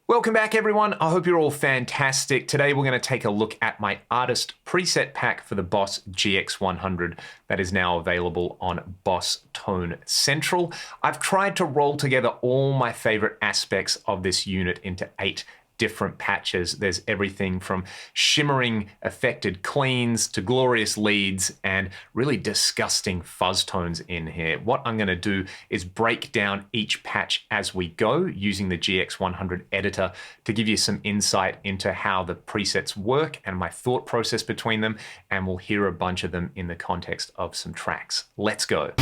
Welcome back, everyone. I hope you're all fantastic. Today we're going to take a look at my artist preset pack for the Boss GX-100 that is now available on Boss Tone Central. I've tried to roll together all my favorite aspects of this unit into 8 different patches. There's everything from shimmering affected cleans to glorious leads and really disgusting fuzz tones in here. What I'm going to do is break down each patch as we go using the GX-100 editor to give you some insight into how the presets work and my thought process between them, and we'll hear a bunch of them in the context of some tracks. Let's go.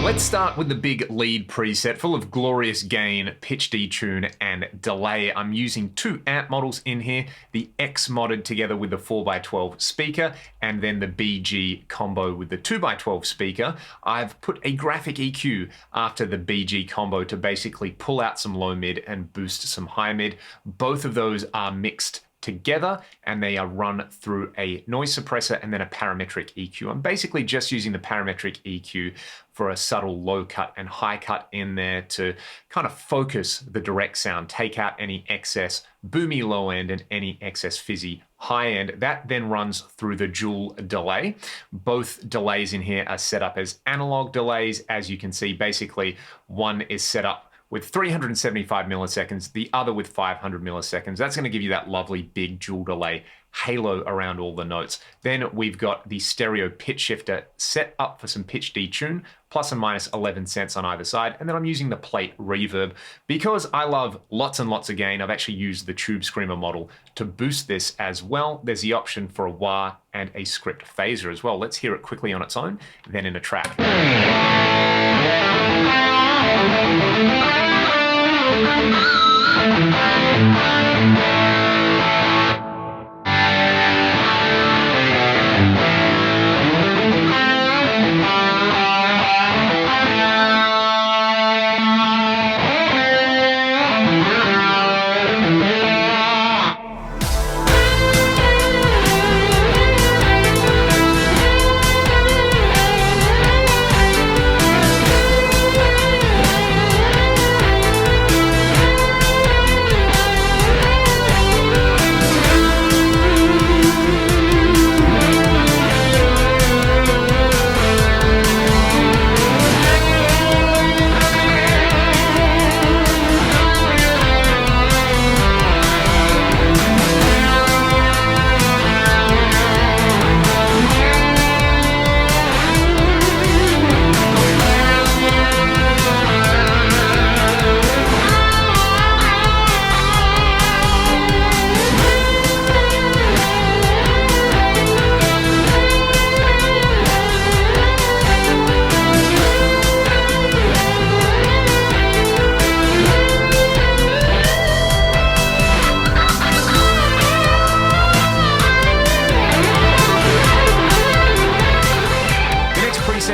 Let's start with the big lead preset full of glorious gain, pitch detune, and delay. I'm using 2 amp models in here, the X modded together with the 4x12 speaker, and then the BG combo with the 2x12 speaker. I've put a graphic EQ after the BG combo to basically pull out some low mid and boost some high mid. Both of those are mixed together and they are run through a noise suppressor and then a parametric EQ. I'm basically just using the parametric EQ for a subtle low cut and high cut in there to kind of focus the direct sound, take out any excess boomy low end and any excess fizzy high end. That then runs through the dual delay. Both delays in here are set up as analog delays. As you can see, basically one is set up with 375 milliseconds, the other with 500 milliseconds. That's going to give you that lovely big dual delay halo around all the notes. Then we've got the stereo pitch shifter set up for some pitch detune, plus and minus 11 cents on either side. And then I'm using the plate reverb. Because I love lots and lots of gain, I've actually used the Tube Screamer model to boost this as well. There's the option for a wah and a script phaser as well. Let's hear it quickly on its own, then in a track.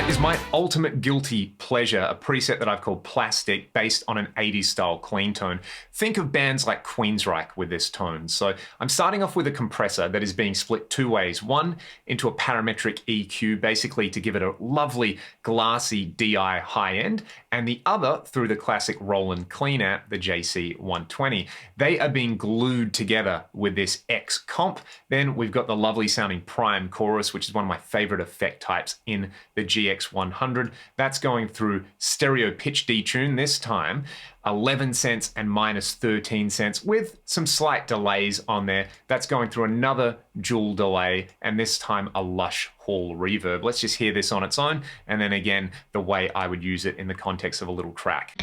Is my ultimate guilty pleasure, a preset that I've called Plastic, based on an 80s style clean tone. Think of bands like Queensryche with this tone. So I'm starting off with a compressor that is being split 2 ways. One into a parametric EQ, basically to give it a lovely glassy DI high end, and the other through the classic Roland clean amp, the JC-120. They are being glued together with this X comp. Then we've got the lovely sounding prime chorus, which is one of my favorite effect types in the GX-100. That's going through stereo pitch detune this time, 11 cents and minus 13 cents with some slight delays on there. That's going through another dual delay and this time a lush hall reverb. Let's just hear this on its own and then again the way I would use it in the context of a little track.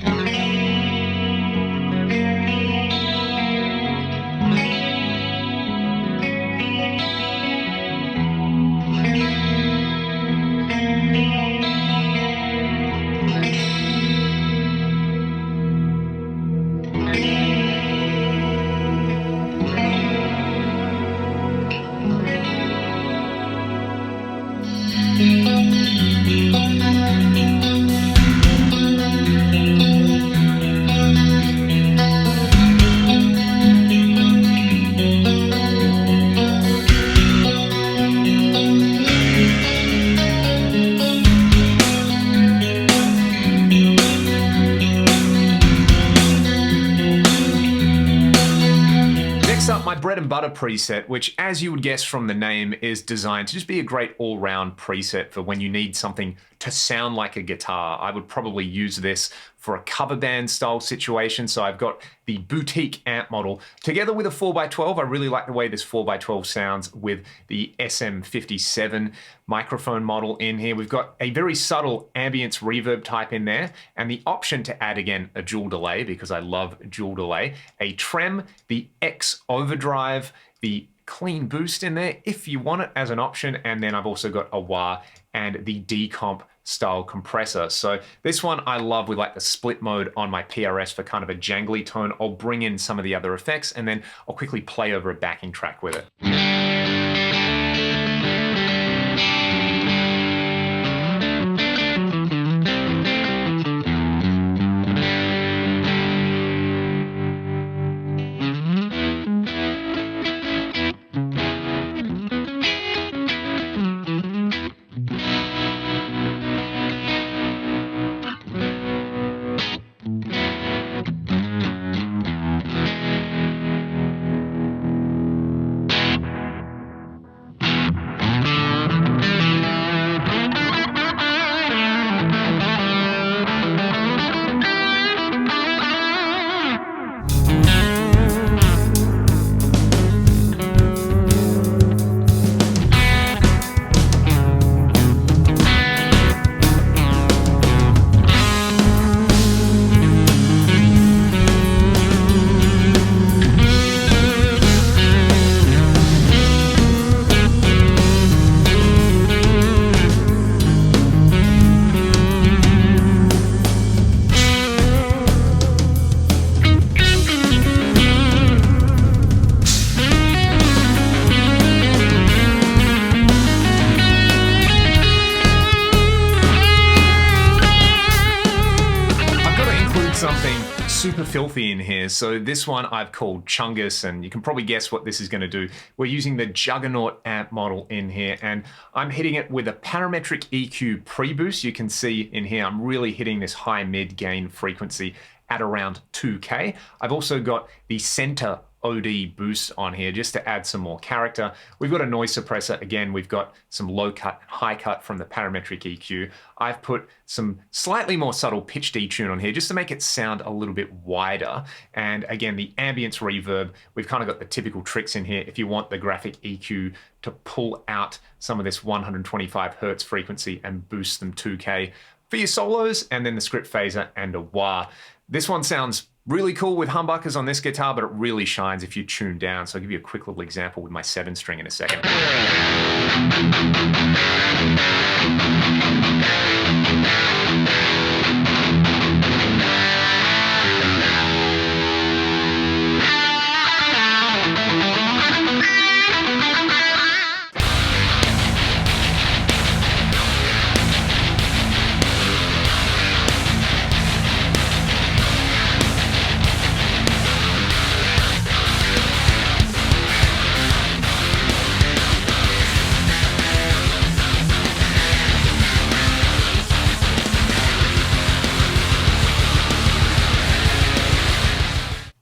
butter preset, which, as you would guess from the name, is designed to just be a great all-round preset for when you need something to sound like a guitar. I would probably use this for a cover band style situation. So I've got the boutique amp model together with a 4x12. I really like the way this 4x12 sounds with the SM57 microphone model in here. We've got a very subtle ambience reverb type in there, and the option to add, again, a dual delay, because I love dual delay, a trem, the X overdrive, the clean boost in there if you want it as an option, and then I've also got a wah and the decomp style compressor. So this one I love with like the split mode on my PRS for kind of a jangly tone. I'll bring in some of the other effects and then I'll quickly play over a backing track with it. Something super filthy in here. So this one I've called Chungus, and you can probably guess what this is going to do. We're using the Juggernaut amp model in here, and I'm hitting it with a parametric EQ pre-boost. You can see in here I'm really hitting this high mid gain frequency at around 2K. I've also got the center OD boost on here just to add some more character. We've got a noise suppressor. Again, we've got some low cut, high cut from the parametric EQ. I've put some slightly more subtle pitch detune on here just to make it sound a little bit wider. And again, the ambience reverb, we've kind of got the typical tricks in here if you want the graphic EQ to pull out some of this 125 Hertz frequency and boost them 2K for your solos, and then the script phaser and a wah. This one sounds really cool with humbuckers on this guitar, but it really shines if you tune down. So I'll give you a quick little example with my 7-string in a second.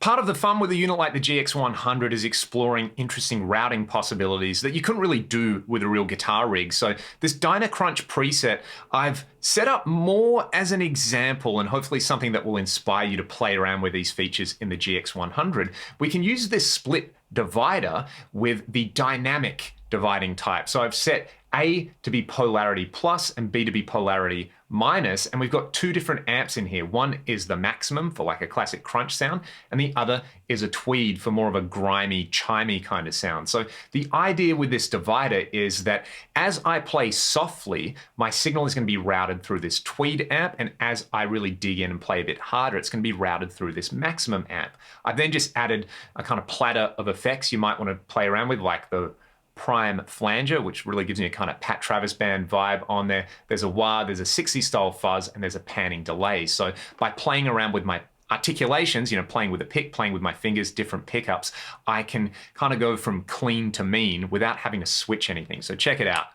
Part of the fun with a unit like the GX-100 is exploring interesting routing possibilities that you couldn't really do with a real guitar rig. So this Dyna Crunch preset, I've set up more as an example and hopefully something that will inspire you to play around with these features in the GX-100. We can use this split divider with the dynamic dividing type. So I've set A to be polarity plus and B to be polarity minus, and we've got two different amps in here. One is the maximum for like a classic crunch sound, and the other is a tweed for more of a grimy, chimey kind of sound. So the idea with this divider is that as I play softly, my signal is going to be routed through this tweed amp, and as I really dig in and play a bit harder, it's going to be routed through this maximum amp. I've then just added a kind of platter of effects you might want to play around with, like the prime flanger, which really gives me a kind of Pat Travis band vibe on there. There's a wah, there's a 60s style fuzz, and there's a panning delay. So by playing around with my articulations, playing with a pick, playing with my fingers, different pickups, I can kind of go from clean to mean without having to switch anything. So check it out.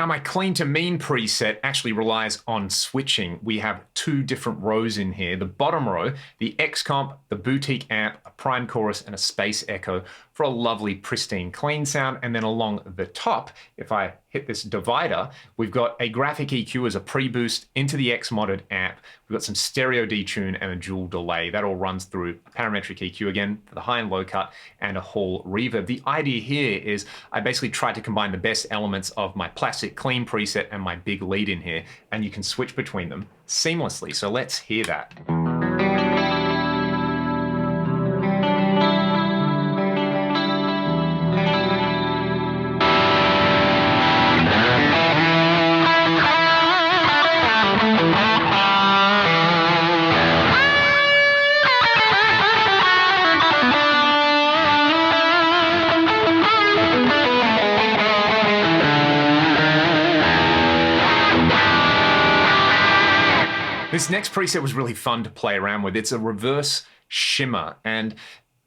Now my clean to mean preset actually relies on switching. We have two different rows in here. The bottom row, the X comp, the boutique amp, a prime chorus, and a space echo for a lovely pristine clean sound. And then along the top, if I hit this divider, we've got a graphic EQ as a pre-boost into the X-modded amp. We've got some stereo detune and a dual delay. That all runs through parametric EQ again for the high and low cut and a hall reverb. The idea here is I basically tried to combine the best elements of my plastic clean preset and my big lead in here, and you can switch between them seamlessly. So let's hear that. This next preset was really fun to play around with. It's a reverse shimmer, and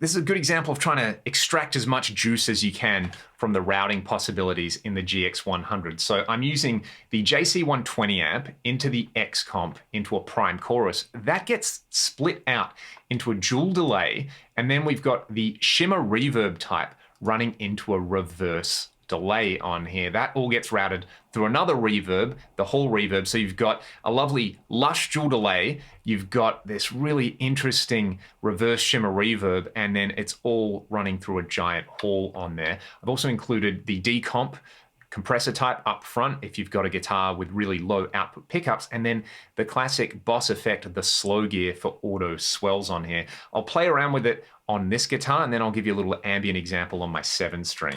this is a good example of trying to extract as much juice as you can from the routing possibilities in the GX-100. So I'm using the JC120 amp into the X comp into a prime chorus. That gets split out into a dual delay, and then we've got the shimmer reverb type running into a reverse delay on here. That all gets routed through another reverb, the hall reverb. So you've got a lovely lush dual delay, you've got this really interesting reverse shimmer reverb, and then it's all running through a giant hall on there. I've also included the decomp compressor type up front if you've got a guitar with really low output pickups, and then the classic Boss effect, the slow gear for auto swells on here. I'll play around with it on this guitar, and then I'll give you a little ambient example on my 7-string.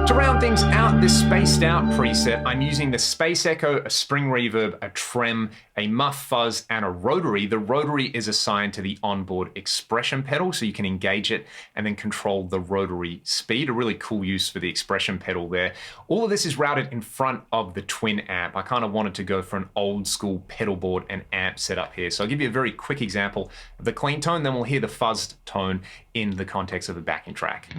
To round things out, this spaced out preset, I'm using the space echo, a spring reverb, a trem, a muff fuzz, and a rotary. The rotary is assigned to the onboard expression pedal, so you can engage it and then control the rotary speed. A really cool use for the expression pedal there. All of this is routed in front of the twin amp. I kind of wanted to go for an old school pedal board and amp setup here. So I'll give you a very quick example of the clean tone, then we'll hear the fuzzed tone in the context of a backing track.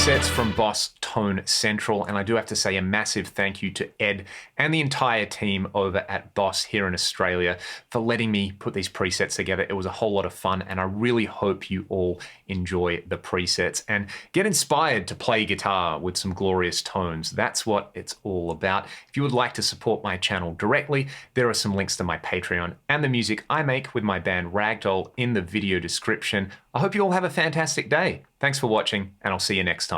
presets from Boss Tone Central, and I do have to say a massive thank you to Ed and the entire team over at Boss here in Australia for letting me put these presets together. It was a whole lot of fun, and I really hope you all enjoy the presets and get inspired to play guitar with some glorious tones. That's what it's all about. If you would like to support my channel directly, there are some links to my Patreon and the music I make with my band Ragdoll in the video description. I hope you all have a fantastic day. Thanks for watching, and I'll see you next time.